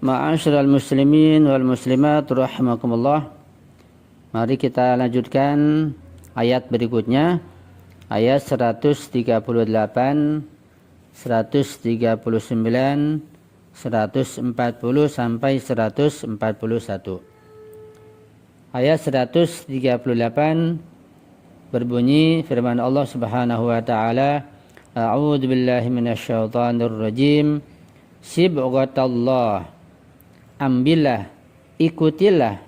Ma'asyiral muslimin wal muslimat rahimakumullah. Mari kita lanjutkan ayat berikutnya. Ayat 138, 139, 140 sampai 141. Ayat 138 berbunyi firman Allah Subhanahu wa taala, A'udzu billahi minasyaitonir rajim. Sibghatallah. Ambillah, ikutilah,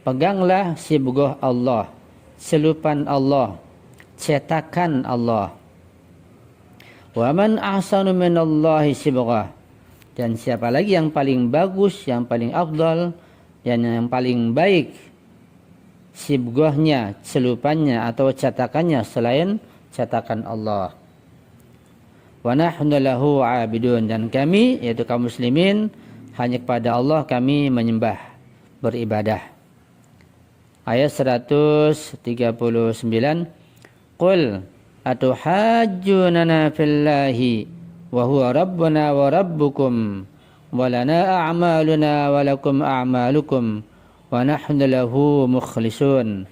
peganglah sibghah Allah, selupan Allah, cetakan Allah. Wa man ahsanu minallahi sibghah. Dan siapa lagi yang paling bagus, yang paling afdal, dan yang paling baik sibghahnya, selupannya atau cetakannya selain cetakan Allah. Wa nahnu lahu 'abidun, dan kami yaitu kaum muslimin hanya kepada Allah kami menyembah, beribadah. Ayat 139. Qul atuhajjunana fillahi wa huwa rabbuna wa rabbukum wa lana a'maluna wa lakum a'malukum wa nahnu lahu mukhlisun.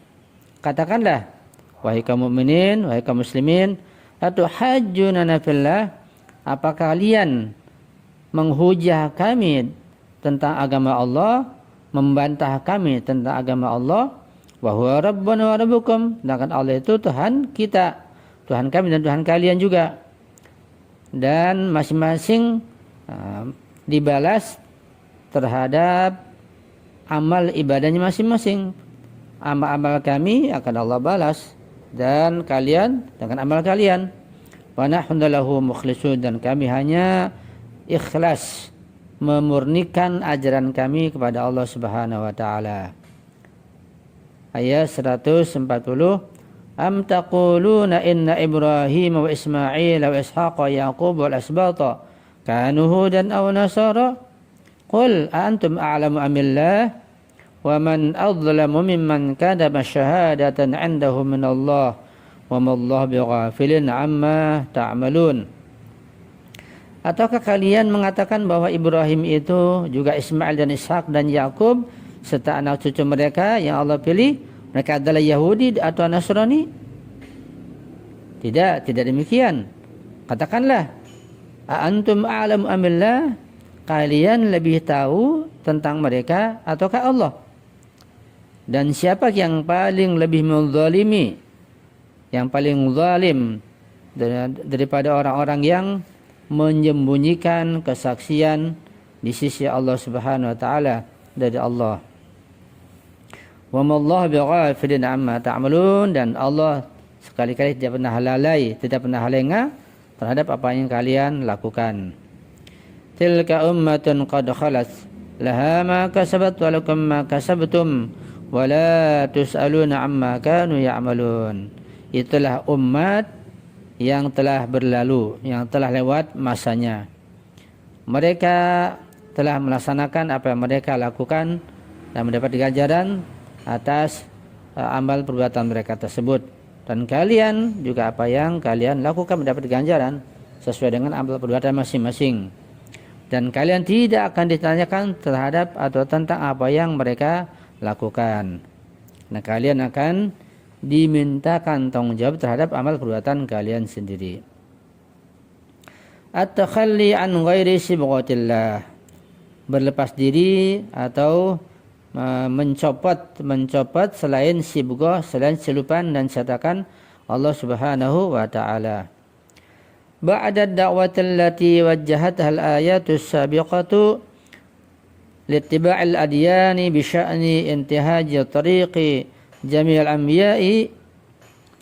Katakanlah, wahai kaum mukminin, wahai kaum muslimin, atuhajjunana fillah, apakah kalian menghujah kami tentang agama Allah, membantah kami tentang agama Allah? Wa huwa rabbuna wa rabbukum, sedangkan Allah itu Tuhan kita, Tuhan kami dan Tuhan kalian juga. Dan masing-masing dibalas terhadap amal ibadahnya masing-masing. Amal-amal kami akan Allah balas, dan kalian dengan amal kalian. Wa nahnu lahu mukhlisun, dan kami hanya ikhlas memurnikan ajaran kami kepada Allah Subhanahu wa taala. Ayat 140. Am taquluna inna Ibrahim wa Ismail wa Ishaq wa Yaqub wal asbata kanu hudan aw nasara? Qul a antum a'lamu amillah wa man adlamu mimman kadaba syahadatan 'indahu min Allah wa ma Allah bighafilin 'amma ta'malun. Ataukah kalian mengatakan bahwa Ibrahim itu juga Ismail dan Ishak dan Yakub serta anak cucu mereka yang Allah pilih, mereka adalah Yahudi atau Nasrani? Tidak demikian. Katakanlah, a antum a'lamu amillah, kalian lebih tahu tentang mereka ataukah Allah? Dan siapa yang paling lebih menzalimi, yang paling zalim daripada orang-orang yang menyembunyikan kesaksian di sisi Allah Subhanahu wa taala dari Allah. Wa mallahu bighafilin amma ta'malun, dan Allah sekali-kali tidak pernah lalai, tidak pernah lengah terhadap apa yang kalian lakukan. Tilka ummatun qad khalat laha ma kasabat wa lakum ma kasabtum wa la tus'aluna amma kanu ya'malun. Itulah umat yang telah berlalu, yang telah lewat masanya. Mereka telah melaksanakan apa yang mereka lakukan dan mendapat ganjaran atas amal perbuatan mereka tersebut. Dan kalian juga apa yang kalian lakukan mendapat ganjaran sesuai dengan amal perbuatan masing-masing. Dan kalian tidak akan ditanyakan terhadap atau tentang apa yang mereka lakukan. Nah, kalian akan dimintakan tanggung jawab terhadap amal perbuatan kalian sendiri. At-takhalli an ghairi sibghatillah, berlepas diri atau mencopot selain sibghah, selain selupan dan cetakan Allah Subhanahu wa taala. Ba'da ad-da'wati allati wajjahatha al-ayatu as-sabiqatu littiba'il adyani bi sya'ni intihaji tariqi jami'al anbiya'i,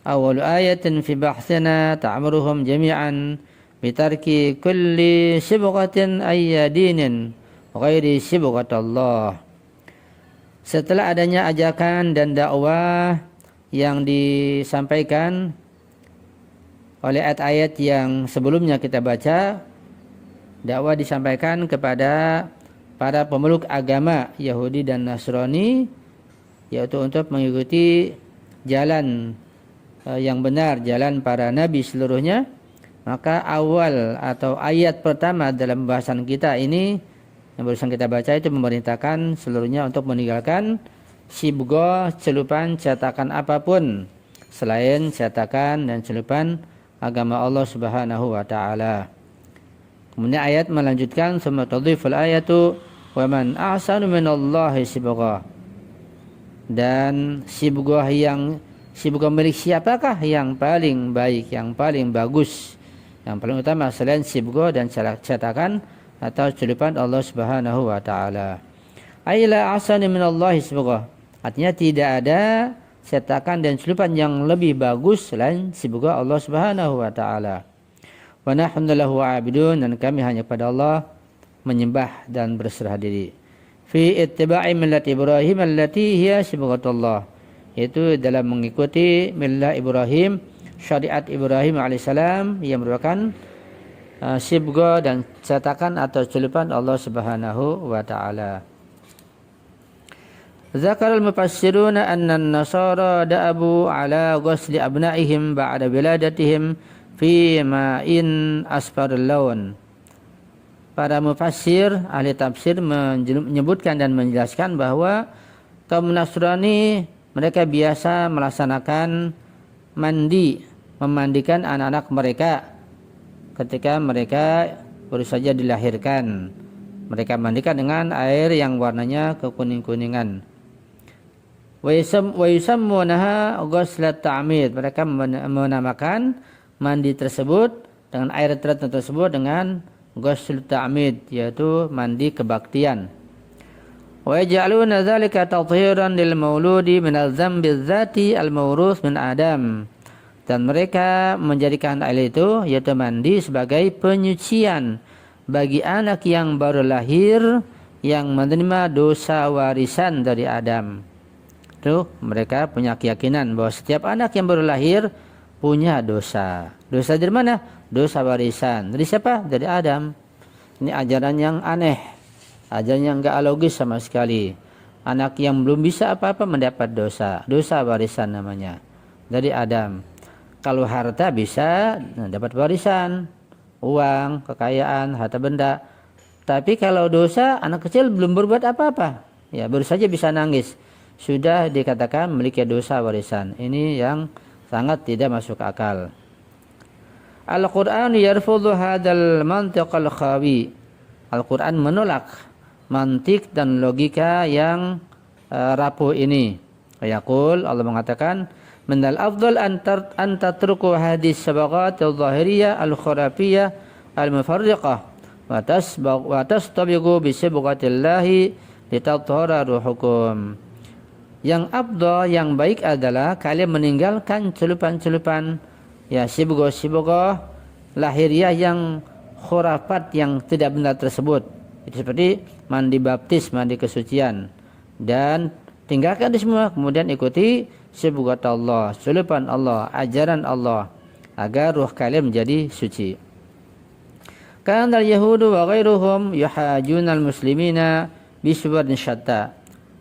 awal ayatin fi bahthina ta'muruhum jami'an bitarki kulli sibghatin ayyadinin ghairi sibghatallah. Setelah adanya ajakan dan dakwah yang disampaikan oleh ayat-ayat yang sebelumnya kita baca, dakwah disampaikan kepada para pemeluk agama Yahudi dan Nasrani, yaitu untuk mengikuti jalan yang benar, jalan para nabi seluruhnya. Maka awal atau ayat pertama dalam bahasan kita ini yang barusan kita baca itu memerintahkan seluruhnya untuk meninggalkan sibghah, celupan cetakan apapun selain cetakan dan celupan agama Allah Subhanahu wa taala. Kemudian ayat melanjutkan, summa tadhiful ayatu wa man ahsanu minallahi sibghah. Dan sibghah milik siapakah yang paling baik, yang paling bagus, yang paling utama selain sibghah dan cetakan atau celupan Allah Subhanahu wa taala. Aila ahsanu minallahi sibghah. Artinya tidak ada cetakan dan celupan yang lebih bagus selain sibghah Allah Subhanahu wa taala. Wa nahnu lahu 'abidun, dan kami hanya pada Allah menyembah dan berserah diri. Fi ittiba'i millati Ibrahim allati hiya sibghatullah, yaitu dalam mengikuti millah Ibrahim, syariat Ibrahim alaihissalam yang merupakan sibghah dan cetakan atau celupan Allah Subhanahu wa taala. Zakar al-mufassiruna anna an-nasara da'abu ala ghusli abna'ihim ba'da wiladatihim fi ma'in asfarul lawn. Para mufassir, ahli tafsir menyebutkan dan menjelaskan bahwa kaum Nasrani mereka biasa melaksanakan memandikan anak-anak mereka ketika mereka baru saja dilahirkan. Mereka mandikan dengan air yang warnanya kekuning-kuningan. Wa yusammunaha ghuslat ta'mid. Mereka menamakan mandi tersebut dengan air tertentu tersebut dengan ghusl ta'mid, yaitu mandi kebaktian. Wa yaj'aluna dzalika tathiran lil mauludi min adz-dzambi dzati al-mawruth min Adam. Dan mereka menjadikan air itu, yaitu mandi, sebagai penyucian bagi anak yang baru lahir yang menerima dosa warisan dari Adam. Itu mereka punya keyakinan bahwa setiap anak yang baru lahir punya dosa. Dosa dari mana? Dosa warisan. Dari siapa? Dari Adam. Ini ajaran yang aneh, ajaran yang enggak logis sama sekali. Anak yang belum bisa apa-apa mendapat dosa. Dosa warisan namanya. Dari Adam. Kalau harta bisa dapat warisan, uang, kekayaan, harta benda. Tapi kalau dosa, anak kecil belum berbuat apa-apa, ya baru saja bisa nangis, sudah dikatakan memiliki dosa warisan. Ini yang sangat tidak masuk akal. Al-Quran yarfudhu hadal mantiq al-khawi. Al-Quran menolak mantik dan logika yang rapuh ini. Yaqul, Allah mengatakan, minal afdal an tatruku hadis sabaqat al-zahiriyah al-khurafiyah al-mufarriqah wa tastabiqu bi sibghatillahi litatahhara ruhukum. Yang afdal, yang baik adalah kalian meninggalkan celupan-celupan, ya sibghah lahiriah yang khurafat yang tidak benar tersebut. Itu seperti mandi baptis, mandi kesucian, dan tinggalkan itu semua, kemudian ikuti sibghat Allah, celupan Allah, ajaran Allah, agar ruh kalian menjadi suci. Kana al-yahudu wa ghairuhum yuhajuna al-muslimina bisuwarin syatta.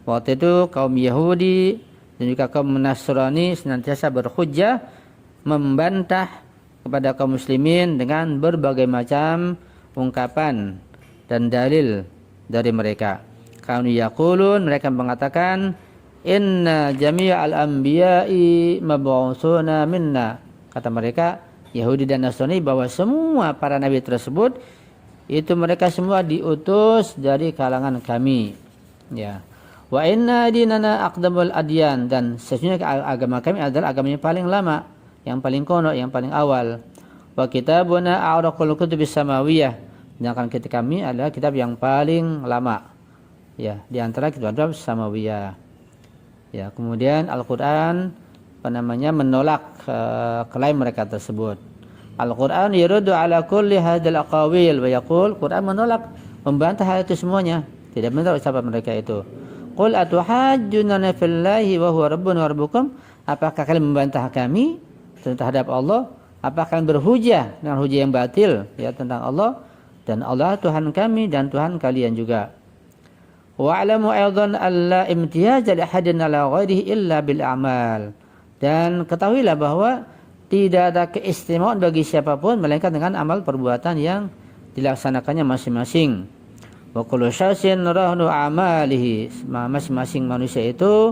Waktu itu kaum Yahudi dan juga kaum Nasrani senantiasa berhujjah membantah kepada kaum muslimin dengan berbagai macam ungkapan dan dalil dari mereka. Kanu yaqulun, mereka mengatakan, inna jami'al anbiya'i mab'utsuna minna. Kata mereka Yahudi dan Nasrani bahwa semua para nabi tersebut itu mereka semua diutus dari kalangan kami. Ya. Wa inna dinana aqdamul adyan, dan sesungguhnya agama kami adalah agama yang paling lama, yang paling kono, yang paling awal. Wa kitabuna a'raqul kutubis samawiyah, sedangkan kitab kami adalah kitab yang paling lama, ya, di antara kitab-kitab samawiyah. Ya, kemudian Al-Qur'an menolak klaim mereka tersebut. Al-Qur'an yuruddu ala kulli hadzal aqawil wa yaqul, Quran menolak, membantah hal itu semuanya, tidak benar ucapan mereka itu. Qul atuhajjunana fillahi wa huwa rabbuna wa rabbukum, apakah kalian membantah kami terhadap Allah? Apakah kalian berhujah dengan hujah yang batil, ya, tentang Allah, dan Allah Tuhan kami dan Tuhan kalian juga. Wa'lamu aidan alla imtiyaza li ahadin ala ghairihi illa bil a'mal, dan ketahuilah bahwa tidak ada keistimewaan bagi siapapun melainkan dengan amal perbuatan yang dilaksanakannya masing-masing. Wa kullu syai'in rahnu amalihi. Masing-masing manusia itu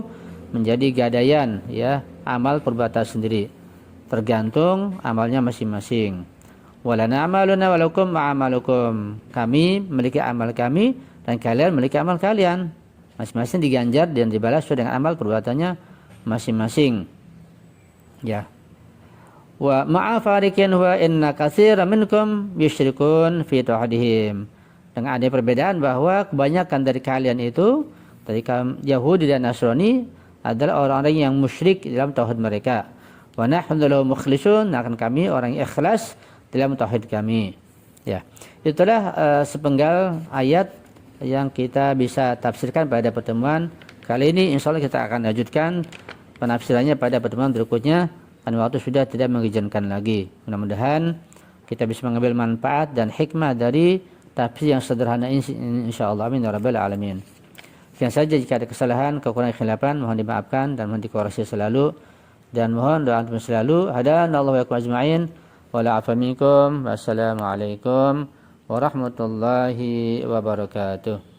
menjadi gadaian ya amal perbuatan sendiri. Tergantung amalnya masing-masing. Walana amaluna walakum a'malukum. Kami memiliki amal kami dan kalian memiliki amal kalian. Masing-masing diganjar dan dibalas sesuai dengan amal perbuatannya masing-masing. Ya. Wa ma'a fariqin wa inna katsiran minkum yusyrikun fi tauhidihim. Dengan ada perbedaan bahwa kebanyakan dari kalian itu dari Yahudi dan Nasrani adalah orang-orang yang musyrik dalam tauhid mereka. Wa nahnu lahu mukhlisun, akan kami orang yang ikhlas dalam tauhid kami. Ya. Itulah sepenggal ayat yang kita bisa tafsirkan pada pertemuan kali ini. Insyaallah kita akan lanjutkan penafsirannya pada pertemuan berikutnya. Karena waktu sudah tidak mengizinkan lagi. Mudah-mudahan kita bisa mengambil manfaat dan hikmah dari tafsir yang sederhana ini insyaallah. Amin ya rabbal alamin. Sekian saja, jika ada kesalahan, kekurangan, khilafan mohon dimaafkan dan mohon dikoreksi selalu, dan mohon doa antum selalu. Hadanallahu wa iyyakum ajma'in. Wala afa minkum. Wassalamualaikum warahmatullahi wabarakatuh.